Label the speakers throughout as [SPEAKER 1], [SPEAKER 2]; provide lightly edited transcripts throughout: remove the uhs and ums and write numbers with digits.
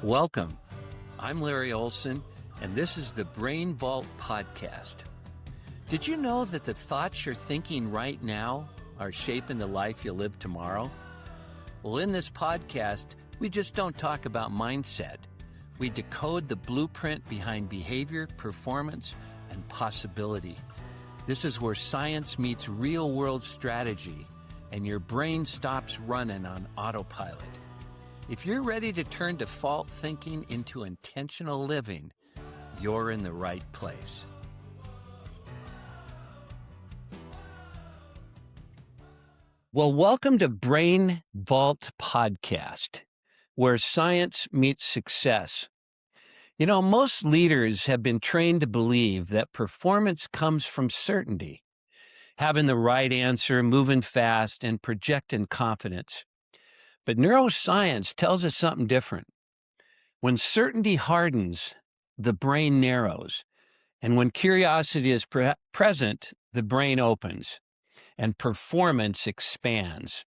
[SPEAKER 1] Welcome. I'm Larry Olsen, and this is the Brain Vault Podcast. Did you know that the thoughts you're thinking right now are shaping the life you'll live tomorrow? Well, in this podcast, we just don't talk about mindset. We decode the blueprint behind behavior, performance, and possibility. This is where science meets real-world strategy, and your brain stops running on autopilot. If you're ready to turn default thinking into intentional living, you're in the right place. Well, welcome to Brain Vault Podcast, where science meets success. You know, most leaders have been trained to believe that performance comes from certainty, having the right answer, moving fast, and projecting confidence. But neuroscience tells us something different. When certainty hardens, the brain narrows. And when curiosity is present, the brain opens and performance expands.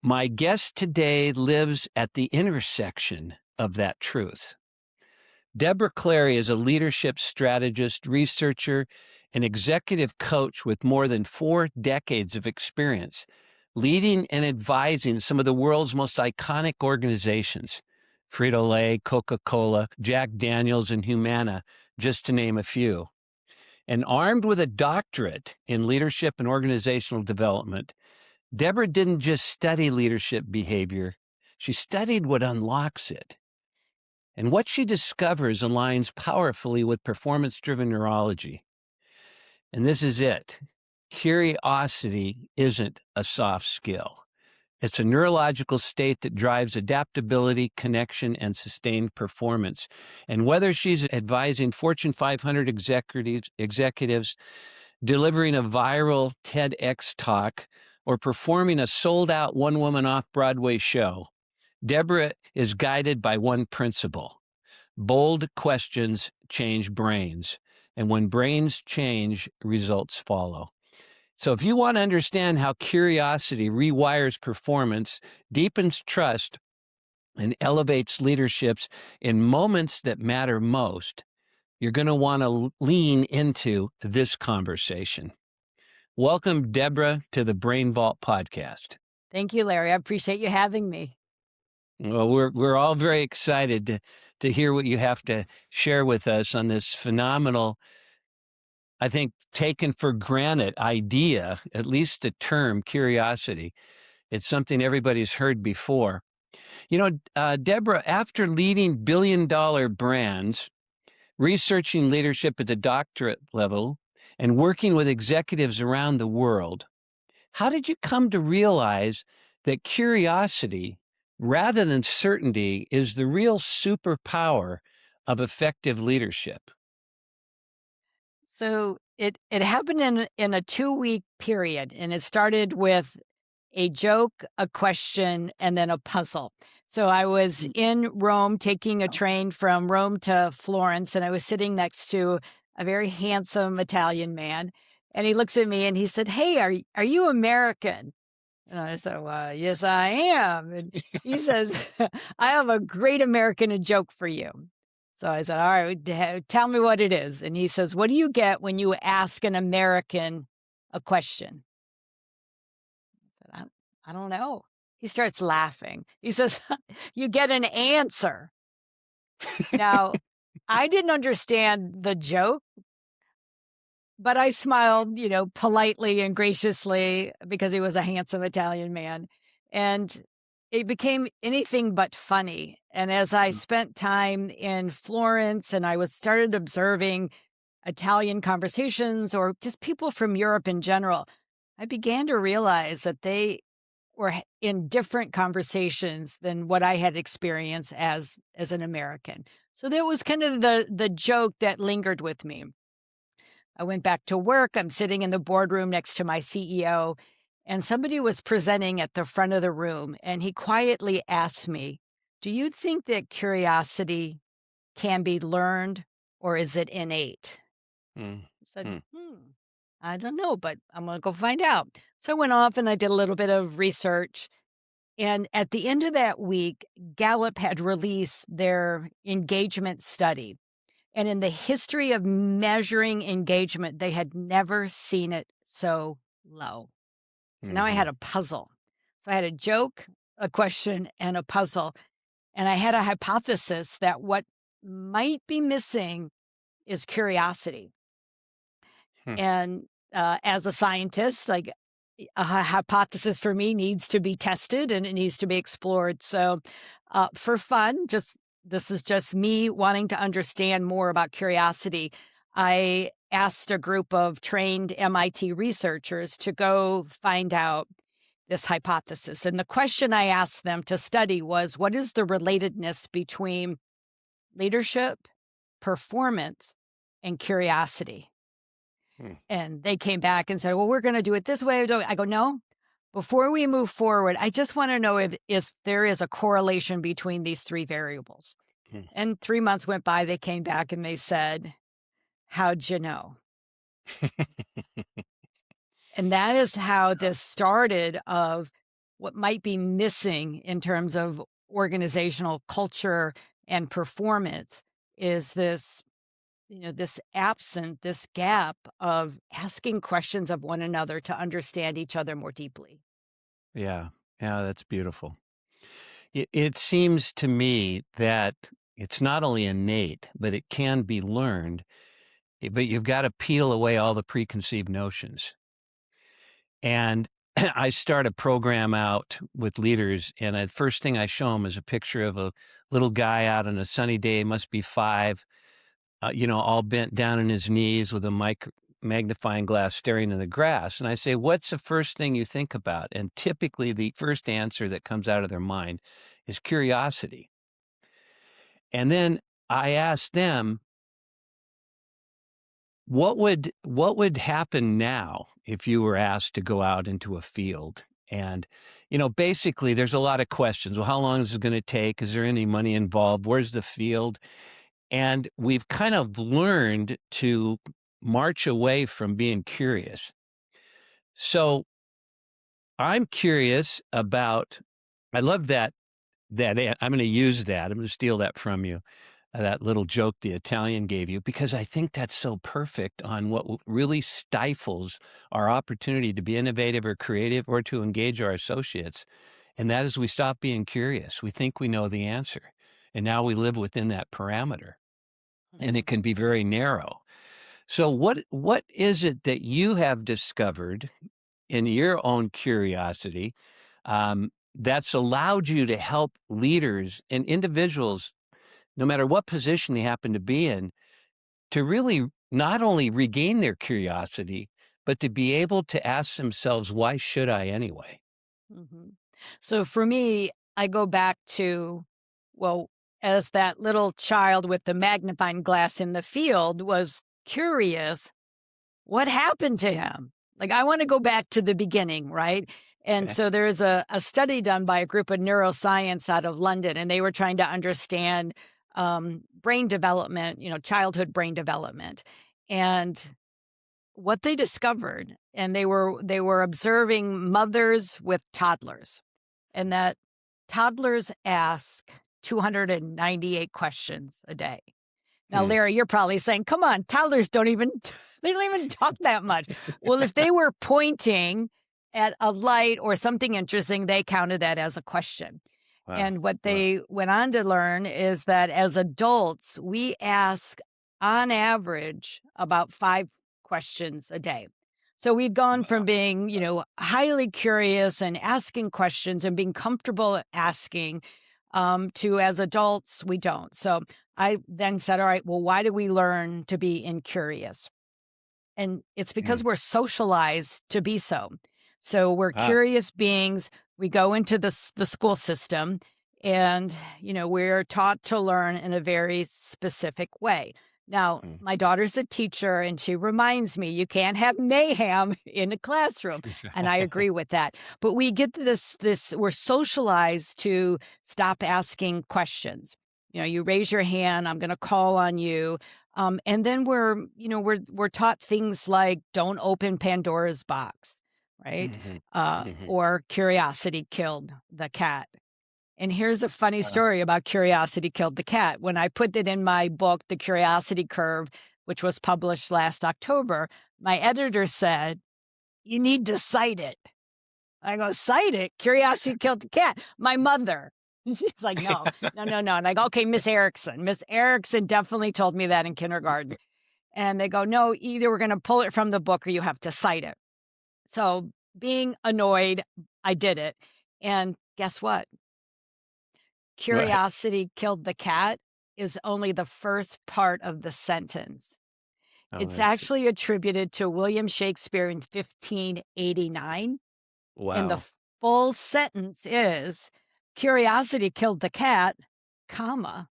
[SPEAKER 1] My guest today lives at the intersection of that truth. Debra Clary is a leadership strategist, researcher, and executive coach with more than 4 decades of experience, leading and advising some of the world's most iconic organizations, Frito-Lay, Coca-Cola, Jack Daniels, and Humana, just to name a few. And armed with a doctorate in leadership and organizational development, Debra didn't just study leadership behavior, she studied what unlocks it. And what she discovers aligns powerfully with performance-driven neurology. And this is it. Curiosity isn't a soft skill. It's a neurological state that drives adaptability, connection, and sustained performance. And whether she's advising Fortune 500 executives, delivering a viral TEDx talk, or performing a sold-out one-woman off-Broadway show, Debra is guided by one principle. Bold questions change brains. And when brains change, results follow. So if you want to understand how curiosity rewires performance, deepens trust, and elevates leaderships in moments that matter most, you're going to want to lean into this conversation. Welcome, Debra, to the Brain Vault Podcast.
[SPEAKER 2] Thank you, Larry. I appreciate you having me.
[SPEAKER 1] Well, we're all very excited to hear what you have to share with us on this phenomenal, I think, taken for granted idea, at least the term curiosity. It's something everybody's heard before. You know, Debra, after leading billion-dollar brands, researching leadership at the doctorate level, and working with executives around the world, how did you come to realize that curiosity, rather than certainty, is the real superpower of effective leadership?
[SPEAKER 2] So it happened in a 2-week period, and it started with a joke, a question, and then a puzzle. So I was in Rome taking a train from Rome to Florence, and I was sitting next to a very handsome Italian man, and he looks at me and he said, "Hey, are you American?" And I said, "Well, yes, I am." And he says, "I have a great American joke for you." So I said, "All right, tell me what it is." And he says, "What do you get when you ask an American a question?" I said, I don't know. He starts laughing. He says, "You get an answer." Now, I didn't understand the joke, but I smiled, politely and graciously because he was a handsome Italian man. And it became anything but funny. And as I spent time in Florence and I started observing Italian conversations or just people from Europe in general, I began to realize that they were in different conversations than what I had experienced as an American. So that was kind of the joke that lingered with me. I went back to work. I'm sitting in the boardroom next to my CEO, and somebody was presenting at the front of the room, and he quietly asked me, "Do you think that curiosity can be learned, or is it innate?" I said, I don't know, but I'm going to go find out. So I went off and I did a little bit of research, And at the end of that week, Gallup had released their engagement study. And in the history of measuring engagement, they had never seen it so low. So now I
[SPEAKER 1] Hmm.
[SPEAKER 2] had a puzzle. So I had a joke, a question, and a puzzle. And I had a hypothesis that what might be missing is curiosity.
[SPEAKER 1] Hmm.
[SPEAKER 2] And as a scientist, like a hypothesis for me needs to be tested and it needs to be explored. So, for fun, just this is just me wanting to understand more about curiosity. I asked a group of trained MIT researchers to go find out this hypothesis. And the question I asked them to study was, what is the relatedness between leadership, performance, and curiosity?
[SPEAKER 1] Hmm.
[SPEAKER 2] And they came back and said, well, we're going to do it this way. I go, no, before we move forward, I just want to know if there is a correlation between these three variables.
[SPEAKER 1] Hmm.
[SPEAKER 2] And 3 months went by. They came back and they said, how'd you know? And that is how this started of what might be missing in terms of organizational culture and performance is this, this gap of asking questions of one another to understand each other more deeply.
[SPEAKER 1] Yeah. Yeah, that's beautiful. It seems to me that it's not only innate, but it can be learned. But you've got to peel away all the preconceived notions. And I start a program out with leaders, and the first thing I show them is a picture of a little guy out on a sunny day, must be 5, all bent down on his knees with a magnifying glass staring in the grass. And I say, what's the first thing you think about? And typically the first answer that comes out of their mind is curiosity. And then I ask them, what would happen now if you were asked to go out into a field? And, basically there's a lot of questions. Well, how long is it going to take? Is there any money involved? Where's the field? And we've kind of learned to march away from being curious. So I'm curious about, I love that I'm going to use that. I'm going to steal that from you. That little joke the Italian gave you, because I think that's so perfect on what really stifles our opportunity to be innovative or creative or to engage our associates. And that is we stop being curious. We think we know the answer. And now we live within that parameter. And it
[SPEAKER 2] Mhm.
[SPEAKER 1] can be very narrow. So what is it that you have discovered in your own curiosity that's allowed you to help leaders and individuals, no matter what position they happen to be in, to really not only regain their curiosity, but to be able to ask themselves, why should I anyway?
[SPEAKER 2] Mhm. So for me, I go back to, well, as that little child with the magnifying glass in the field was curious, what happened to him? Like, I want to go back to the beginning, right? And
[SPEAKER 1] Okay.
[SPEAKER 2] so there's a study done by a group of neuroscience out of London, and they were trying to understand brain development, childhood brain development. And what they discovered, and they were observing mothers with toddlers, and that toddlers ask 298 questions a day. Now,
[SPEAKER 1] Hmm.
[SPEAKER 2] Larry, you're probably saying, come on, toddlers don't even, they don't even talk that much. Well, if they were pointing at a light or something interesting, they counted that as a question.
[SPEAKER 1] Wow.
[SPEAKER 2] And what
[SPEAKER 1] Wow.
[SPEAKER 2] they went on to learn is that as adults, we ask on average about 5 questions a day. So we've gone from
[SPEAKER 1] Wow.
[SPEAKER 2] being, highly curious and asking questions and being comfortable asking to as adults, we don't. So I then said, all right, well, why do we learn to be incurious? And it's
[SPEAKER 1] Hmm.
[SPEAKER 2] because we're socialized to be so. So we're
[SPEAKER 1] Ah.
[SPEAKER 2] curious beings. We go into the school system and, we're taught to learn in a very specific way. Now,
[SPEAKER 1] Hmm.
[SPEAKER 2] my daughter's a teacher and she reminds me you can't have mayhem in a classroom. And I agree with that. But we get we're socialized to stop asking questions. You raise your hand, I'm going to call on you. And then we're taught things like don't open Pandora's box. right?
[SPEAKER 1] Mhm. Mhm.
[SPEAKER 2] Or curiosity killed the cat. And here's a funny story about curiosity killed the cat. When I put it in my book, The Curiosity Curve, which was published last October, my editor said, "You need to cite it." I go, "Cite it? Curiosity killed the cat." My mother. She's like, "No, no, no, no." And I go, "Okay, Miss Erickson. Miss Erickson definitely told me that in kindergarten." And they go, "No, either we're going to pull it from the book or you have to cite it." So being annoyed, I did it. And guess what?
[SPEAKER 1] Right.
[SPEAKER 2] Curiosity killed the cat is only the first part of the sentence.
[SPEAKER 1] Oh,
[SPEAKER 2] It's
[SPEAKER 1] I see.
[SPEAKER 2] actually attributed to William Shakespeare in 1589. And the
[SPEAKER 1] Wow.
[SPEAKER 2] full sentence is curiosity killed the cat, comma,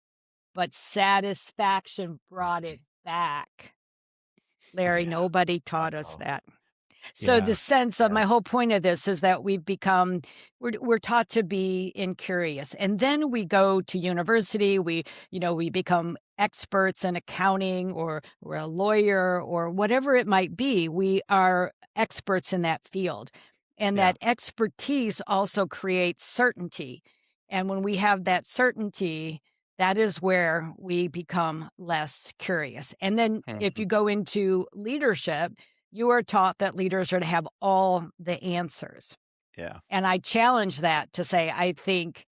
[SPEAKER 2] but satisfaction brought it back. Larry,
[SPEAKER 1] Yeah.
[SPEAKER 2] nobody taught us
[SPEAKER 1] Uh-oh.
[SPEAKER 2] that. So the
[SPEAKER 1] Yeah.
[SPEAKER 2] sense of
[SPEAKER 1] Yeah.
[SPEAKER 2] my whole point of this is that we're taught to be incurious, and then we go to university. We become experts in accounting, or we're a lawyer, or whatever it might be. We are experts in that field, and
[SPEAKER 1] Yeah.
[SPEAKER 2] that expertise also creates certainty. And when we have that certainty, that is where we become less curious. And then if
[SPEAKER 1] Mhm.
[SPEAKER 2] you go into leadership, you are taught that leaders are to have all the answers.
[SPEAKER 1] Yeah.
[SPEAKER 2] And I challenge that to say, I think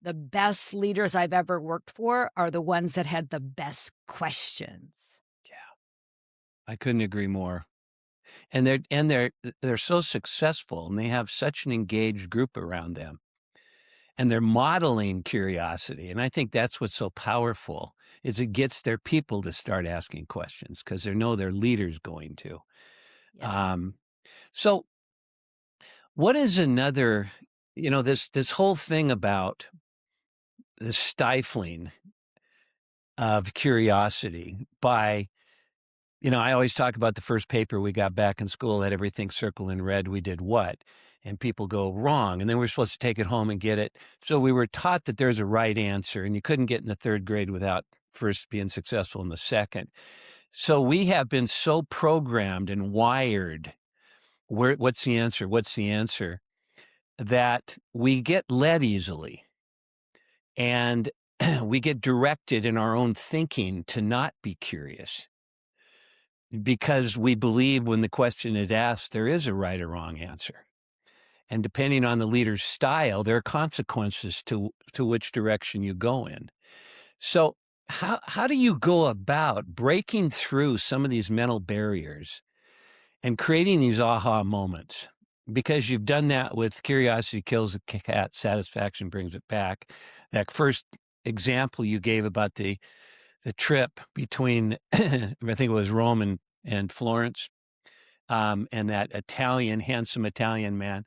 [SPEAKER 2] the best leaders I've ever worked for are the ones that had the best questions.
[SPEAKER 1] Yeah. I couldn't agree more. And they're so successful and they have such an engaged group around them. And they're modeling curiosity. And I think that's what's so powerful is it gets their people to start asking questions because they know their leader's going to.
[SPEAKER 2] Yes.
[SPEAKER 1] Um, so what is another, this whole thing about the stifling of curiosity by, I always talk about the first paper we got back in school, had everything circled in red. We did what? And people go wrong. And then we're supposed to take it home and get it. So we were taught that there's a right answer and you couldn't get in the third grade without first being successful in the second. So we have been so programmed and wired. What's the answer? What's the answer? That we get led easily and we get directed in our own thinking to not be curious because we believe when the question is asked, there is a right or wrong answer. And depending on the leader's style, there are consequences to which direction you go in. So how do you go about breaking through some of these mental barriers and creating these aha moments? Because you've done that with curiosity kills the cat, satisfaction brings it back. That first example you gave about the trip between, I think it was Rome and Florence, and that handsome Italian man.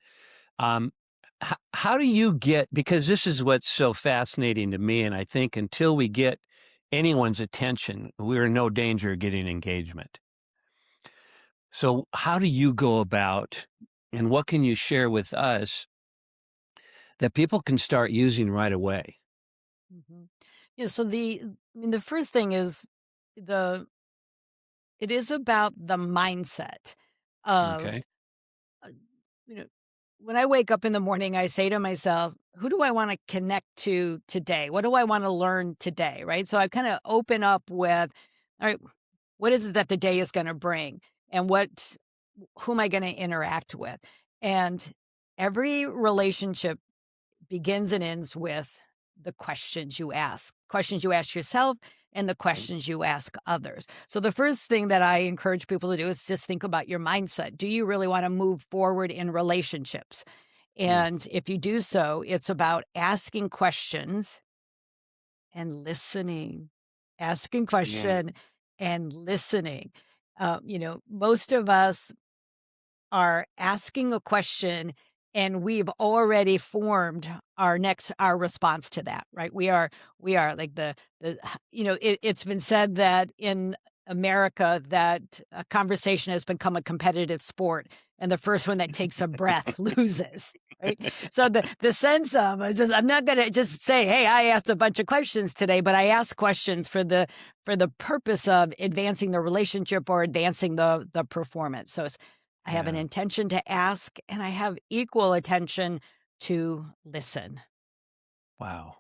[SPEAKER 1] How do you get, because this is what's so fascinating to me, and I think until we get anyone's attention, we're in no danger of getting engagement. So how do you go about, and what can you share with us that people can start using right away?
[SPEAKER 2] hmm Yeah. So the first thing is the it is about the mindset
[SPEAKER 1] Okay.
[SPEAKER 2] of uh, you know when I wake up in the morning, I say to myself, who do I want to connect to today? What do I want to learn today? Right. So I kind of open up with, all right, what is it that the day is going to bring? And who am I going to interact with? And every relationship begins and ends with the questions you ask yourself and the questions you ask others. So the first thing that I encourage people to do is just think about your mindset. Do you really want to move forward in relationships?
[SPEAKER 1] Mm.
[SPEAKER 2] And if you do so, it's about asking questions and listening, asking
[SPEAKER 1] Mm.
[SPEAKER 2] question and listening. Most of us are asking a question and we've already formed our response to that, right? We are like it's been said that in America that a conversation has become a competitive sport and the first one that takes a breath loses, right? So the sense of is just, I'm not going to just say, hey, I asked a bunch of questions today, but I asked questions for the purpose of advancing the relationship or advancing the performance. So I have an intention to ask, and I have equal attention to listen.
[SPEAKER 1] Wow.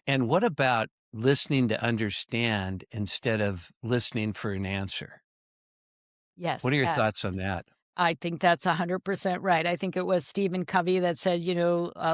[SPEAKER 1] And what about listening to understand instead of listening for an answer?
[SPEAKER 2] Yes,
[SPEAKER 1] What are your thoughts on that?
[SPEAKER 2] I think that's 100% right. I think it was Stephen Covey that said,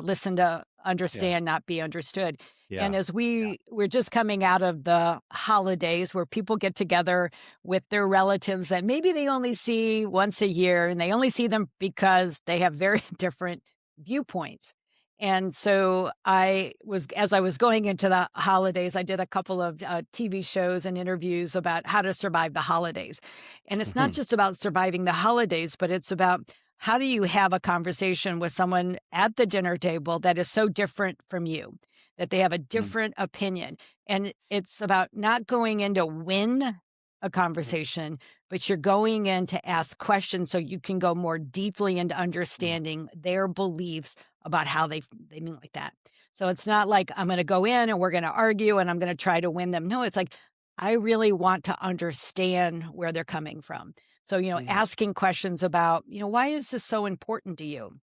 [SPEAKER 2] listen to
[SPEAKER 1] Yeah.
[SPEAKER 2] understand, not be understood. And
[SPEAKER 1] Yeah.
[SPEAKER 2] as
[SPEAKER 1] Yeah.
[SPEAKER 2] we're just coming out of the holidays where people get together with their relatives that maybe they only see once a year and they only see them because they have very different viewpoints. And so as I was going into the holidays, I did a couple of TV shows and interviews about how to survive the holidays. And it's not
[SPEAKER 1] Mhm.
[SPEAKER 2] just about surviving the holidays, but it's about how do you have a conversation with someone at the dinner table that is so different from you, that they have a
[SPEAKER 1] Mm.
[SPEAKER 2] different opinion. And it's about not going in to win a conversation, but you're going in to ask questions so you can go more deeply into
[SPEAKER 1] Mm.
[SPEAKER 2] understanding their beliefs about how they mean like that. So it's not like I'm going to go in and we're going to argue and I'm going to try to win them. No, it's like I really want to understand where they're coming from. So,
[SPEAKER 1] Mm.
[SPEAKER 2] asking questions about, why is this so important to you?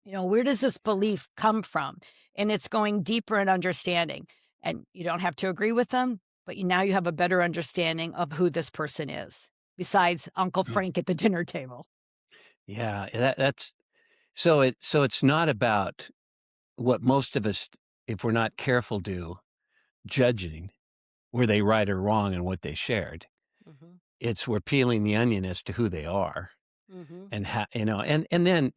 [SPEAKER 2] Where does this belief come from? And it's going deeper in understanding. And you don't have to agree with them, but now you have a better understanding of who this person is, besides Uncle
[SPEAKER 1] Mm.
[SPEAKER 2] Frank at the dinner table.
[SPEAKER 1] Yeah, that's so it's not about what most of us, if we're not careful, do, judging were they right or wrong in what they shared.
[SPEAKER 2] Hmm.
[SPEAKER 1] It's we're peeling the onion as to who they are
[SPEAKER 2] Hmm.
[SPEAKER 1] and how, and then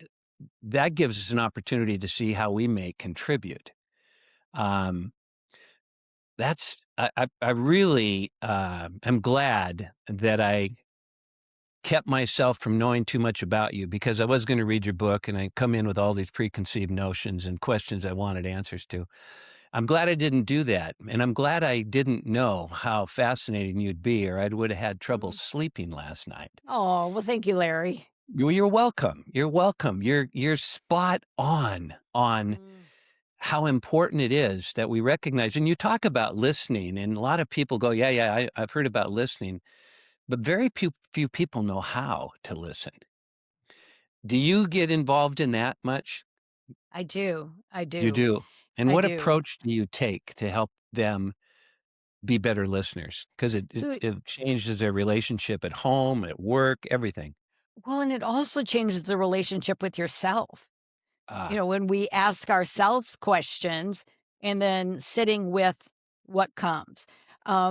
[SPEAKER 1] that gives us an opportunity to see how we may contribute. Um, I really am glad that I kept myself from knowing too much about you because I was going to read your book and I come in with all these preconceived notions and questions I wanted answers to. I'm glad I didn't do that. And I'm glad I didn't know how fascinating you'd be, or I would have had trouble sleeping last night.
[SPEAKER 2] Oh, well, thank you, Larry.
[SPEAKER 1] You're welcome. You're welcome. You're spot on
[SPEAKER 2] Mm.
[SPEAKER 1] how important it is that we recognize. And you talk about listening, and a lot of people go, "Yeah, yeah, I've heard about listening," but very few people know how to listen. Do you get involved in that much?
[SPEAKER 2] I do. I
[SPEAKER 1] You
[SPEAKER 2] do.
[SPEAKER 1] do. And
[SPEAKER 2] I
[SPEAKER 1] what
[SPEAKER 2] do.
[SPEAKER 1] approach do you take to help them be better listeners? Because
[SPEAKER 2] So,
[SPEAKER 1] it changes their relationship at home, at work, everything.
[SPEAKER 2] well, and it also changes the relationship with yourself.
[SPEAKER 1] Ah,
[SPEAKER 2] When we ask ourselves questions and then sitting with what comes.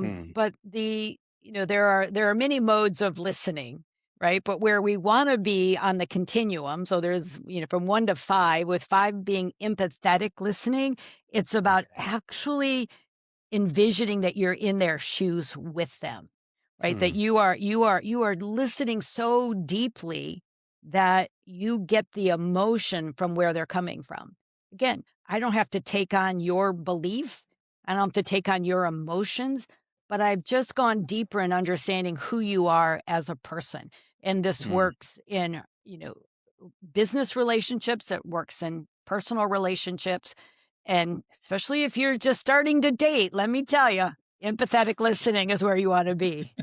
[SPEAKER 1] mm,
[SPEAKER 2] But there are many modes of listening, right? But where we want to be on the continuum, so there's, from 1 to 5, with 5 being empathetic listening, it's about
[SPEAKER 1] okay.
[SPEAKER 2] actually envisioning that you're in their shoes with them, right? That
[SPEAKER 1] Hmm,
[SPEAKER 2] you are listening so deeply that you get the emotion from where they're coming from. Again, I don't have to take on your belief. I don't have to take on your emotions, but I've just gone deeper in understanding who you are as a person. And this
[SPEAKER 1] mm.
[SPEAKER 2] works in, business relationships, it works in personal relationships, and especially if you're just starting to date, let me tell you, empathetic listening is where you want to be.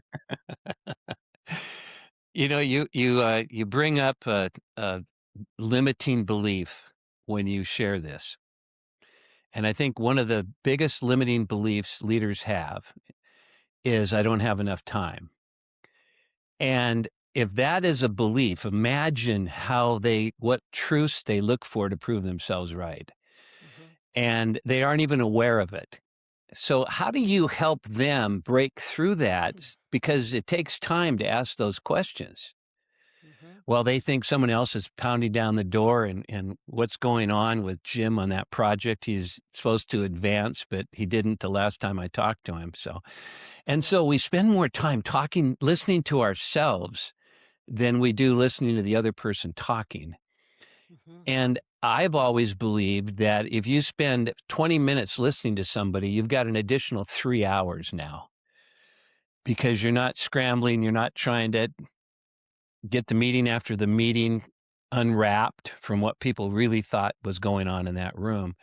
[SPEAKER 1] You bring up a limiting belief when you share this. And I think one of the biggest limiting beliefs leaders have is I don't have enough time. And if that is a belief, imagine what truths they look for to prove themselves right.
[SPEAKER 2] Mhm,
[SPEAKER 1] And they aren't even aware of it. So, how do you help them break through that? Because it takes time to ask those questions.
[SPEAKER 2] mhm.
[SPEAKER 1] Well, they think someone else is pounding down the door, and what's going on with Jim on that project? He's supposed to advance, but he didn't the last time I talked to him.
[SPEAKER 2] Yeah.
[SPEAKER 1] So we spend more time talking, listening to ourselves than we do listening to the other person talking.
[SPEAKER 2] Mhm.
[SPEAKER 1] And I've always believed that if you spend 20 minutes listening to somebody, you've got an additional 3 hours now because you're not scrambling. You're not trying to get the meeting after the meeting unwrapped from what people really thought was going on in that room.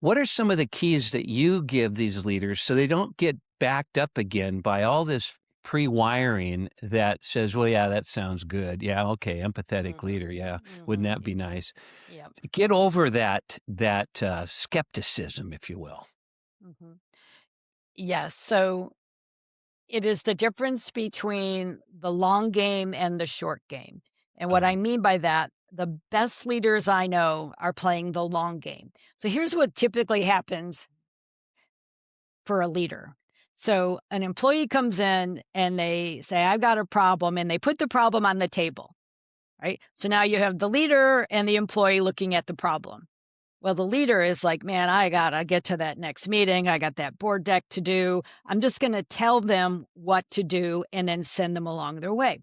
[SPEAKER 1] What are some of the keys that you give these leaders so they don't get backed up again by all this pre-wiring that says, well, yeah, that sounds good. Yeah, okay, empathetic
[SPEAKER 2] Mhm.
[SPEAKER 1] leader. Yeah, wouldn't
[SPEAKER 2] Mhm.
[SPEAKER 1] that be nice?
[SPEAKER 2] Yep.
[SPEAKER 1] Get over that skepticism, if you will.
[SPEAKER 2] Mhm. Yes. So it is the difference between the long game and the short game. And what I
[SPEAKER 1] Uh-huh.
[SPEAKER 2] mean by that, the best leaders I know are playing the long game. So here's what typically happens for a leader. So an employee comes in and they say, I've got a problem, and they put the problem on the table, right? So now you have the leader and the employee looking at the problem. Well, the leader is like, man, I got to get to that next meeting. I got that board deck to do. I'm just going to tell them what to do and then send them along their way.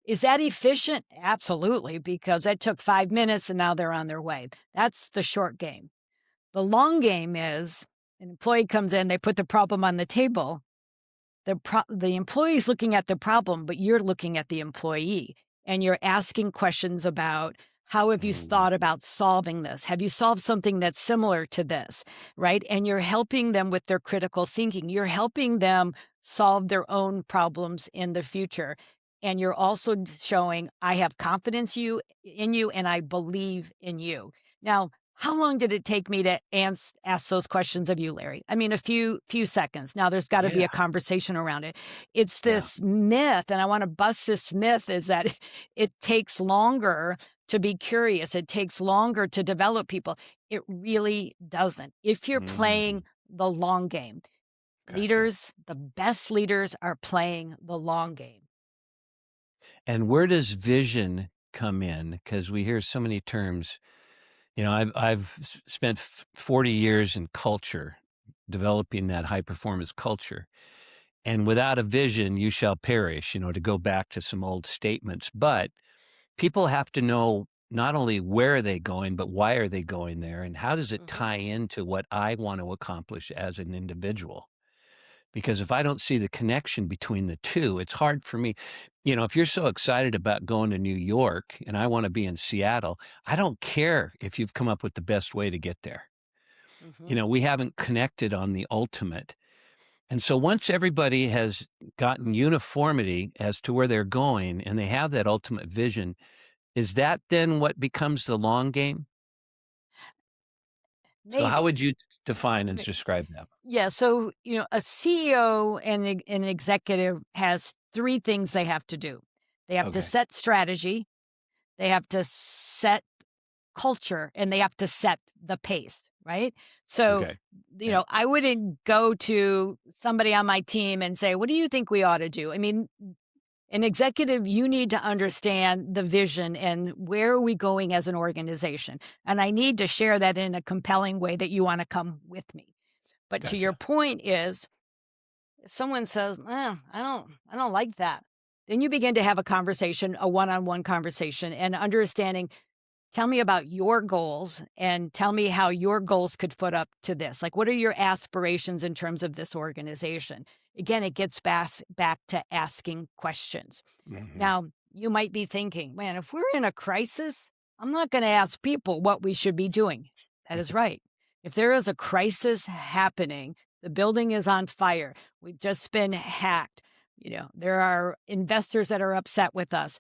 [SPEAKER 2] Is that efficient? Absolutely, because that took 5 minutes and now they're on their way. That's the short game. The long game is an employee comes in, they put the problem on the table. The employee's looking at the problem, but you're looking at the employee, and you're asking questions about, how have you
[SPEAKER 1] Mhm.
[SPEAKER 2] thought about solving this? Have you solved something that's similar to this? Right? And you're helping them with their critical thinking. You're helping them solve their own problems in the future. And you're also showing, I have confidence in you and I believe in you. Now, how long did it take me to ask those questions of you, Larry? I mean, a few seconds. Now, there's got to be
[SPEAKER 1] Yeah,
[SPEAKER 2] a conversation around it. It's
[SPEAKER 1] yeah.
[SPEAKER 2] this myth, and I want to bust this myth, is that it takes longer to be curious. It takes longer to develop people. It really doesn't. If you're playing
[SPEAKER 1] Mhm.
[SPEAKER 2] the long game,
[SPEAKER 1] Gotcha.
[SPEAKER 2] leaders, the best leaders are playing the long game.
[SPEAKER 1] And where does vision come in? Because we hear so many terms. I've spent 40 years in culture, developing that high performance culture. And without a vision, you shall perish, to go back to some old statements. But people have to know not only where are they going, but why are they going there? And how does it
[SPEAKER 2] Mhm.
[SPEAKER 1] tie into what I want to accomplish as an individual? Because if I don't see the connection between the two, it's hard for me. If you're so excited about going to New York and I want to be in Seattle, I don't care if you've come up with the best way to get there.
[SPEAKER 2] Mhm.
[SPEAKER 1] We haven't connected on the ultimate. And so once everybody has gotten uniformity as to where they're going and they have that ultimate vision, is that then what becomes the long game? So how
[SPEAKER 2] Maybe.
[SPEAKER 1] would you define and describe that?
[SPEAKER 2] Yeah. So, a CEO and an executive has three things they have to do. They have to
[SPEAKER 1] Okay.
[SPEAKER 2] set strategy, they have to set culture, and they have to set the pace, right? So,
[SPEAKER 1] Okay. Yeah.
[SPEAKER 2] I wouldn't go to somebody on my team and say, what do you think we ought to do? I mean, an executive, you need to understand the vision and where are we going as an organization. And I need to share that in a compelling way that you want to come with me. But to your
[SPEAKER 1] Gotcha.
[SPEAKER 2] point is, if someone says, I don't like that. Then you begin to have a conversation, a one-on-one conversation, and understanding, tell me about your goals and tell me how your goals could foot up to this. Like, what are your aspirations in terms of this organization? Again, it gets back to asking questions.
[SPEAKER 1] Mhm.
[SPEAKER 2] Now, you might be thinking, man, if we're in a crisis, I'm not going to ask people what we should be doing. That is right. If there is a crisis happening, the building is on fire, we've just been hacked, there are investors that are upset with us.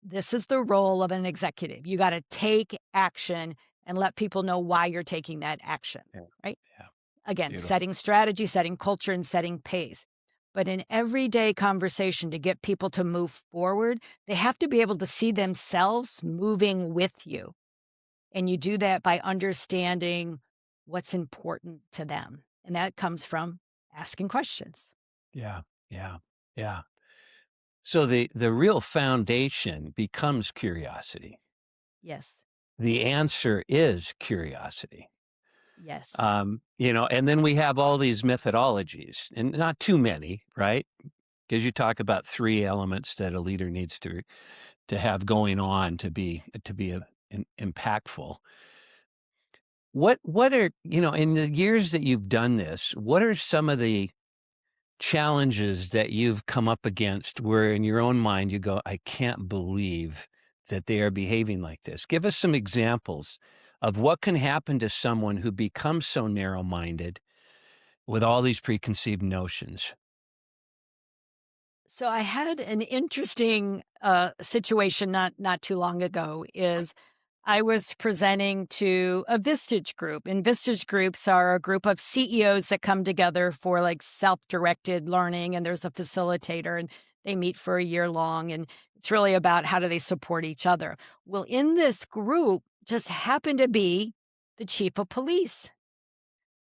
[SPEAKER 2] This is the role of an executive. You got to take action and let people know why you're taking that action,
[SPEAKER 1] Yeah.
[SPEAKER 2] right?
[SPEAKER 1] Yeah.
[SPEAKER 2] Again,
[SPEAKER 1] Beautiful.
[SPEAKER 2] setting strategy, setting culture, and setting pace. But in everyday conversation, to get people to move forward, they have to be able to see themselves moving with you. And you do that by understanding what's important to them. And that comes from asking questions.
[SPEAKER 1] Yeah. Yeah. Yeah. So the real foundation becomes curiosity.
[SPEAKER 2] Yes.
[SPEAKER 1] The answer is curiosity.
[SPEAKER 2] Yes.
[SPEAKER 1] And then we have all these methodologies, and not too many, right? Because you talk about three elements that a leader needs to have going on to be impactful. What are in the years that you've done this? What are some of the challenges that you've come up against where in your own mind you go, I can't believe that they are behaving like this? Give us some examples of what can happen to someone who becomes so narrow minded with all these preconceived notions.
[SPEAKER 2] So I had an interesting situation not too long ago. Is I was presenting to a Vistage group, and Vistage groups are a group of CEOs that come together for like self-directed learning, and there's a facilitator, and they meet for a year long, and it's really about how do they support each other. Well, in this group just happened to be the chief of police.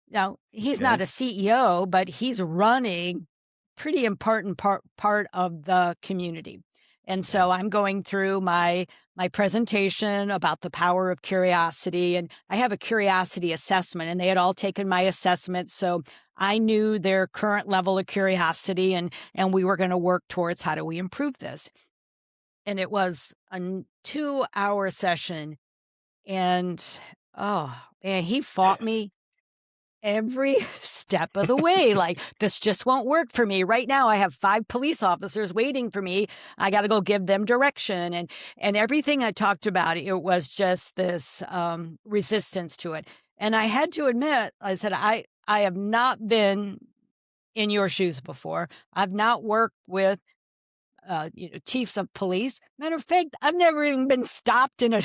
[SPEAKER 2] Now, he's not
[SPEAKER 1] Okay.
[SPEAKER 2] a CEO, but he's running pretty important part of the community. And
[SPEAKER 1] Yeah.
[SPEAKER 2] so I'm going through my presentation about the power of curiosity, and I have a curiosity assessment, and they had all taken my assessment, so I knew their current level of curiosity, and we were going to work towards how do we improve this. And it was a 2-hour session, and oh man, he fought me every step of the way. Like, this just won't work for me. Right now, I have 5 police officers waiting for me. I got to go give them direction. And everything I talked about, it was just this resistance to it. And I had to admit, I said, I have not been in your shoes before. I've not worked with chiefs of police. Matter of fact, I've never even been stopped in a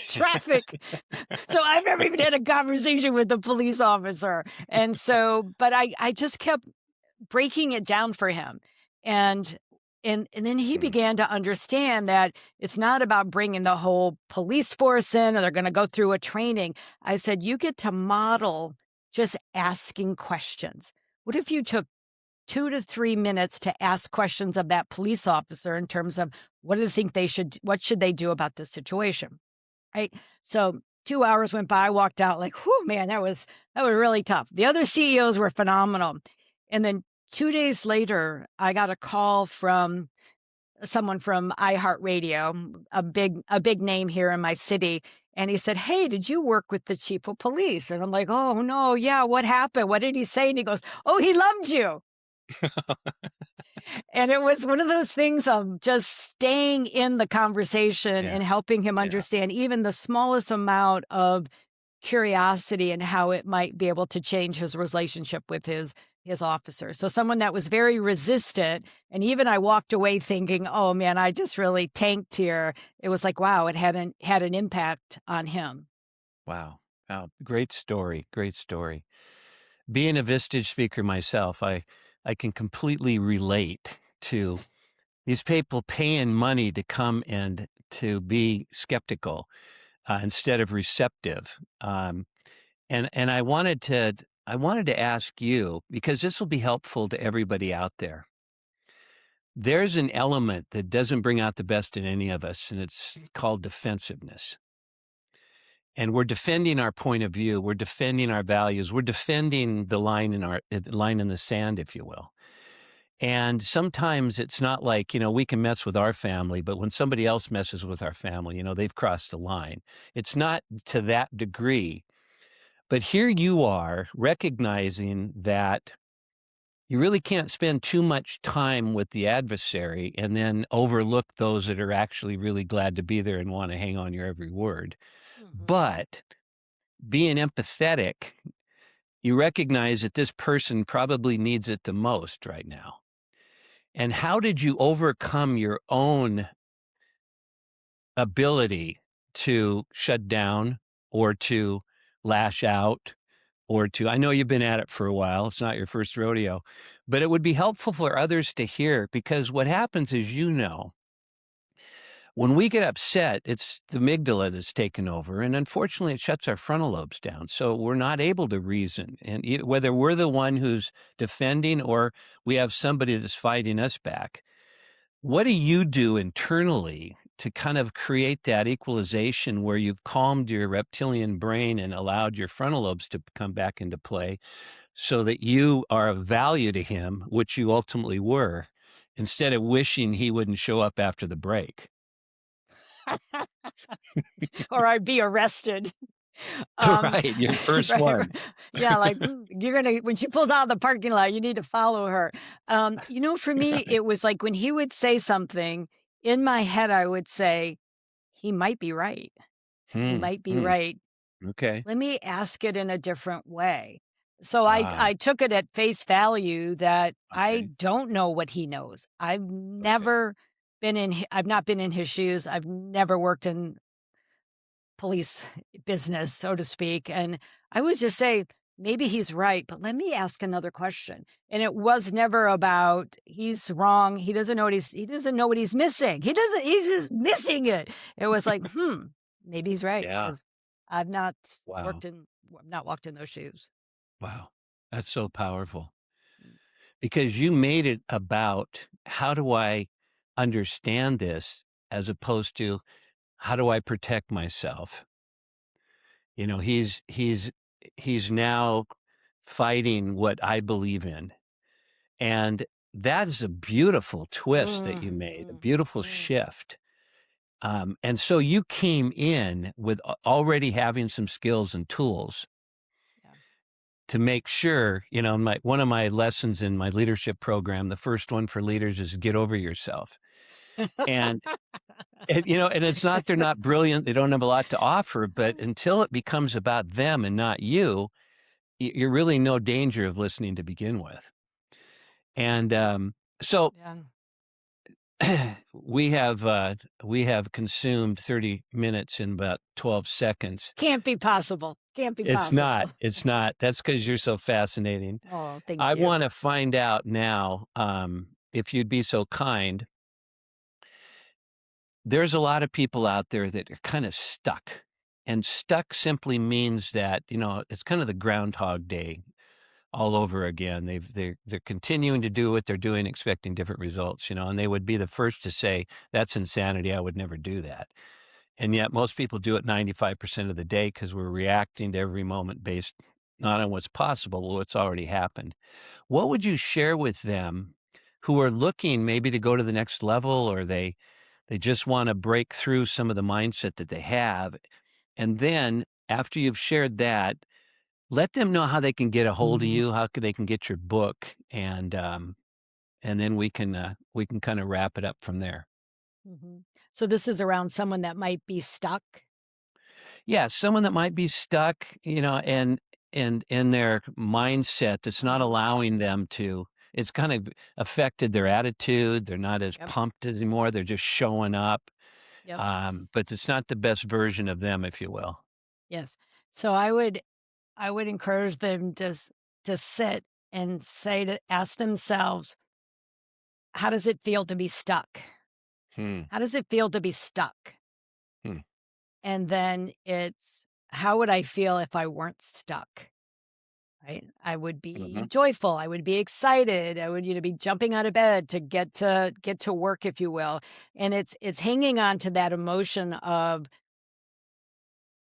[SPEAKER 2] traffic. So I've never even had a conversation with the police officer. And so, but I just kept breaking it down for him. And and then he
[SPEAKER 1] Mm.
[SPEAKER 2] began to understand that it's not about bringing the whole police force in or they're going to go through a training. I said, you get to model just asking questions. What if you took 2 to 3 minutes to ask questions of that police officer in terms of what should they do about this situation? Right. So 2 hours went by, I walked out like, whew, man, that was really tough. The other CEOs were phenomenal. And then 2 days later, I got a call from someone from iHeartRadio, a big name here in my city. And he said, hey, did you work with the chief of police? And I'm like, oh no, yeah, what happened? What did he say? And he goes, oh, he loved you. And it was one of those things of just staying in the conversation
[SPEAKER 1] Yeah.
[SPEAKER 2] and helping him
[SPEAKER 1] Yeah.
[SPEAKER 2] understand even the smallest amount of curiosity and how it might be able to change his relationship with his officer. So someone that was very resistant, and even I walked away thinking, "Oh man, I just really tanked here." It was like, wow, it had an impact on him.
[SPEAKER 1] Wow. Wow. Great story. Great story. Being a Vistage speaker myself, I can completely relate to these people paying money to come and to be skeptical instead of receptive. And I wanted to ask you, because this will be helpful to everybody out there. There's an element that doesn't bring out the best in any of us, and it's called defensiveness. And we're defending our point of view. We're defending our values. We're defending the line line in the sand, if you will. And sometimes it's not like, we can mess with our family, but when somebody else messes with our family, they've crossed the line. It's not to that degree. But here you are recognizing that you really can't spend too much time with the adversary and then overlook those that are actually really glad to be there and want to hang on your every word.
[SPEAKER 2] Mhm.
[SPEAKER 1] But being empathetic, you recognize that this person probably needs it the most right now. And how did you overcome your own ability to shut down or to lash out or to, I know you've been at it for a while, it's not your first rodeo, but it would be helpful for others to hear, because what happens is, when we get upset, it's the amygdala that's taken over, and unfortunately, it shuts our frontal lobes down. So we're not able to reason. And whether we're the one who's defending or we have somebody that's fighting us back, what do you do internally to kind of create that equalization where you've calmed your reptilian brain and allowed your frontal lobes to come back into play so that you are of value to him, which you ultimately were, instead of wishing he wouldn't show up after the break?
[SPEAKER 2] Or I'd be arrested. Um,
[SPEAKER 1] Right, your first
[SPEAKER 2] right,
[SPEAKER 1] one.
[SPEAKER 2] right. Yeah, like, you're gonna when she pulls out of the parking lot, you need to follow her. For me,
[SPEAKER 1] Right.
[SPEAKER 2] it was like when he would say something, in my head, I would say, "He might be right. He
[SPEAKER 1] Hmm,
[SPEAKER 2] might be
[SPEAKER 1] hmm,
[SPEAKER 2] right.
[SPEAKER 1] okay.
[SPEAKER 2] Let me ask it in a different way." So
[SPEAKER 1] Wow.
[SPEAKER 2] I took it at face value that I
[SPEAKER 1] Okay.
[SPEAKER 2] don't know what he knows.
[SPEAKER 1] Okay.
[SPEAKER 2] I've not been in his shoes. I've never worked in police business, so to speak. And I was just say, maybe he's right, but let me ask another question. And it was never about he's wrong. He doesn't know what he's missing. He's just missing it. It was like, maybe he's right.
[SPEAKER 1] Yeah.
[SPEAKER 2] Because I've not
[SPEAKER 1] Wow.
[SPEAKER 2] I've not walked in those shoes.
[SPEAKER 1] Wow. That's so powerful
[SPEAKER 2] Mm.
[SPEAKER 1] because you made it about how do I understand this as opposed to how do I protect myself? You know, he's now fighting what I believe in. And that's a beautiful twist that you made, a
[SPEAKER 2] Mhm.
[SPEAKER 1] beautiful
[SPEAKER 2] Mm.
[SPEAKER 1] shift. And so you came in with already having some skills and tools
[SPEAKER 2] Yeah.
[SPEAKER 1] to make sure, you know, one of my lessons in my leadership program, the first one for leaders is get over yourself. And, you know, and it's not they're not brilliant, they don't have a lot to offer, but until it becomes about them and not you, you're really no danger of listening to begin with. And so
[SPEAKER 2] Yeah.
[SPEAKER 1] we have consumed 30 minutes in about 12 seconds.
[SPEAKER 2] Can't be possible. Can't be
[SPEAKER 1] It's not.
[SPEAKER 2] possible.
[SPEAKER 1] It's not. That's because you're so fascinating.
[SPEAKER 2] Oh, thank
[SPEAKER 1] I
[SPEAKER 2] you.
[SPEAKER 1] want to find out now, if you'd be so kind. There's a lot of people out there that are kind of stuck, and stuck simply means that, you know, it's kind of the Groundhog Day all over again. They're continuing to do what they're doing, expecting different results, you know, and they would be the first to say, "That's insanity. I would never do that." And yet most people do it 95% of the day because we're reacting to every moment based not on what's possible, but what's already happened. What would you share with them who are looking maybe to go to the next level or they just want to break through some of the mindset that they have? And then after you've shared that, let them know how they can get a hold of you, how they can get your book, and then we can kind of wrap it up from there.
[SPEAKER 2] Mhm. So this is around someone that might be stuck?
[SPEAKER 1] Yeah, someone that might be stuck, you know, and in their mindset that's not
[SPEAKER 2] Mhm.
[SPEAKER 1] allowing them to it's kind of affected their attitude. They're not as
[SPEAKER 2] Yep,
[SPEAKER 1] pumped as anymore. They're just showing up.
[SPEAKER 2] yep,
[SPEAKER 1] But it's not the best version of them, if you will.
[SPEAKER 2] yes. So I would encourage them to sit and ask themselves, "How does it feel to be stuck?
[SPEAKER 1] Hmm.
[SPEAKER 2] How does it feel to be stuck?"
[SPEAKER 1] Hmm.
[SPEAKER 2] And then it's, "How would I feel if I weren't stuck?" Right? I would be
[SPEAKER 1] Hmm.
[SPEAKER 2] joyful, I would be excited, I would, be jumping out of bed to get to work, if you will. And it's hanging on to that emotion of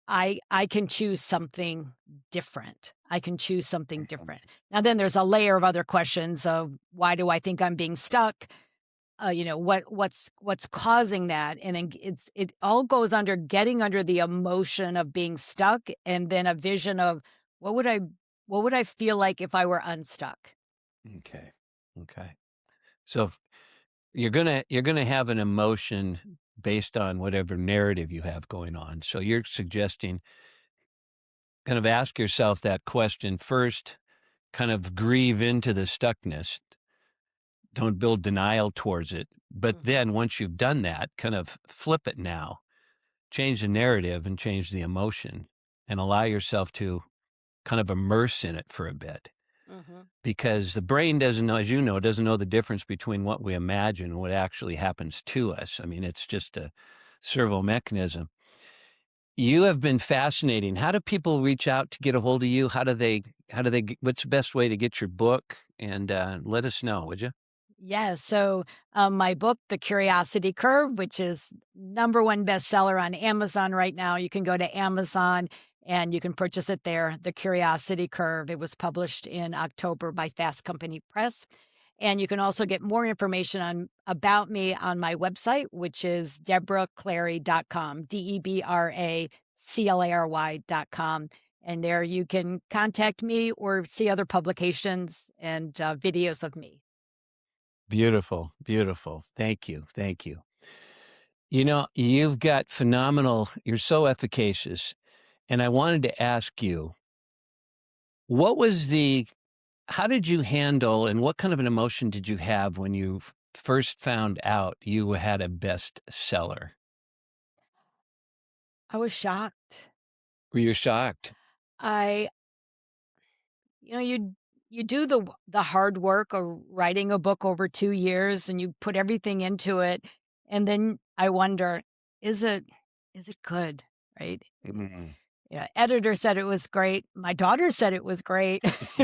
[SPEAKER 2] I can choose something different. I can choose something different. Now then there's a layer of other questions of why do I think I'm being stuck? What's causing that? And then it all goes under getting under the emotion of being stuck and then a vision of what would I what would I feel like if I were unstuck?
[SPEAKER 1] Okay. Okay. So you're gonna have an emotion based on whatever narrative you have going on. So you're suggesting kind of ask yourself that question first, kind of grieve into the stuckness. Don't build denial towards it. But
[SPEAKER 2] Mhm,
[SPEAKER 1] then once you've done that, kind of flip it now, change the narrative and change the emotion and allow yourself to kind of immerse in it for a bit.
[SPEAKER 2] mhm.
[SPEAKER 1] Because the brain doesn't know, as you know, doesn't know the difference between what we imagine and what actually happens to us. I mean, it's just a servo mechanism. You have been fascinating. How do people reach out to get a hold of you? What's the best way to get your book? And let us know, would you?
[SPEAKER 2] Yeah, so, my book, The Curiosity Curve, which is number 1 bestseller on Amazon right now, you can go to Amazon and you can purchase it there, The Curiosity Curve. It was published in October by Fast Company Press, and you can also get more information on about me on my website, which is debraclary.com, DebraClary.com, and there you can contact me or see other publications and, videos of me.
[SPEAKER 1] Beautiful, beautiful. Thank you. Thank you. You know, you've got phenomenal, you're so efficacious. And I wanted to ask you How did you handle and what kind of an emotion did you have when you first found out you had a bestseller?
[SPEAKER 2] I was shocked.
[SPEAKER 1] Were you shocked?
[SPEAKER 2] I you do the hard work of writing a book over 2 years, and you put everything into it, and then I wonder, is it good, right?
[SPEAKER 1] Mm.
[SPEAKER 2] Yeah, editor said it was great. My daughter said it was great,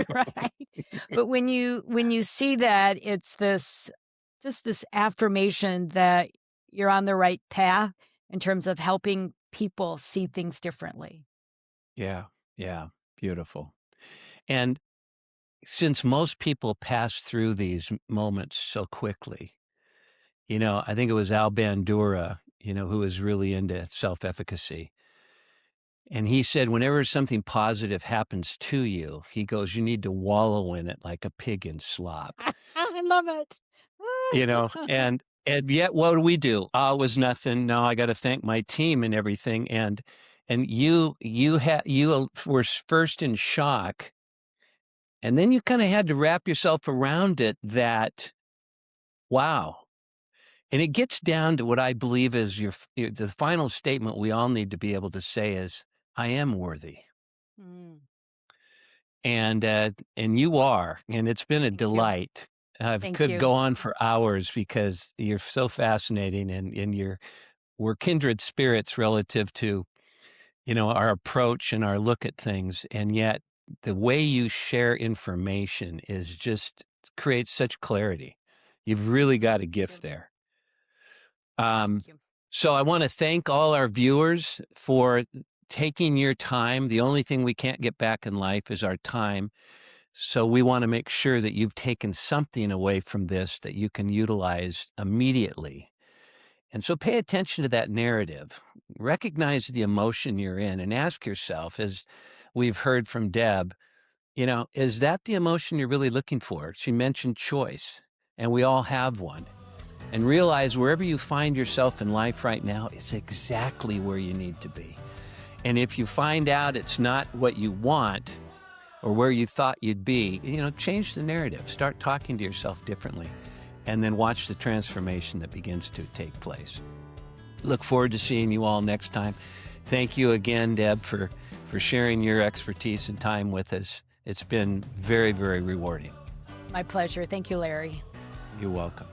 [SPEAKER 2] right? But when you see that, it's this affirmation that you're on the right path in terms of helping people see things differently.
[SPEAKER 1] Yeah, yeah, beautiful. And since most people pass through these moments so quickly, I think it was Al Bandura, who was really into self-efficacy. And he said, whenever something positive happens to you, he goes, you need to wallow in it like a pig in slop,
[SPEAKER 2] I love it.
[SPEAKER 1] and yet what do? Oh, it was nothing. No, I got to thank my team and everything. And you were first in shock. And then you kind of had to wrap yourself around it that, wow. And it gets down to what I believe is the final statement we all need to be able to say is, I am worthy.
[SPEAKER 2] Mm,
[SPEAKER 1] And you are, and it's been a
[SPEAKER 2] thank you.
[SPEAKER 1] delight. I
[SPEAKER 2] Thank
[SPEAKER 1] could
[SPEAKER 2] you.
[SPEAKER 1] go on for hours because you're so fascinating and we're kindred spirits relative to, our approach and our look at things. And yet the way you share information is just creates such clarity. You've really got a
[SPEAKER 2] Thank
[SPEAKER 1] gift
[SPEAKER 2] you.
[SPEAKER 1] there.
[SPEAKER 2] Thank
[SPEAKER 1] Um,
[SPEAKER 2] you.
[SPEAKER 1] so I want to thank all our viewers for taking your time. The only thing we can't get back in life is our time. So we want to make sure that you've taken something away from this that you can utilize immediately. And so pay attention to that narrative. Recognize the emotion you're in and ask yourself, as we've heard from Deb, is that the emotion you're really looking for? She mentioned choice, and we all have one. And realize wherever you find yourself in life right now is exactly where you need to be. And if you find out it's not what you want or where you thought you'd be, change the narrative. Start talking to yourself differently, and then watch the transformation that begins to take place. Look forward to seeing you all next time. Thank you again, Deb, for sharing your expertise and time with us. It's been very, very rewarding.
[SPEAKER 2] My pleasure. Thank you, Larry.
[SPEAKER 1] You're welcome.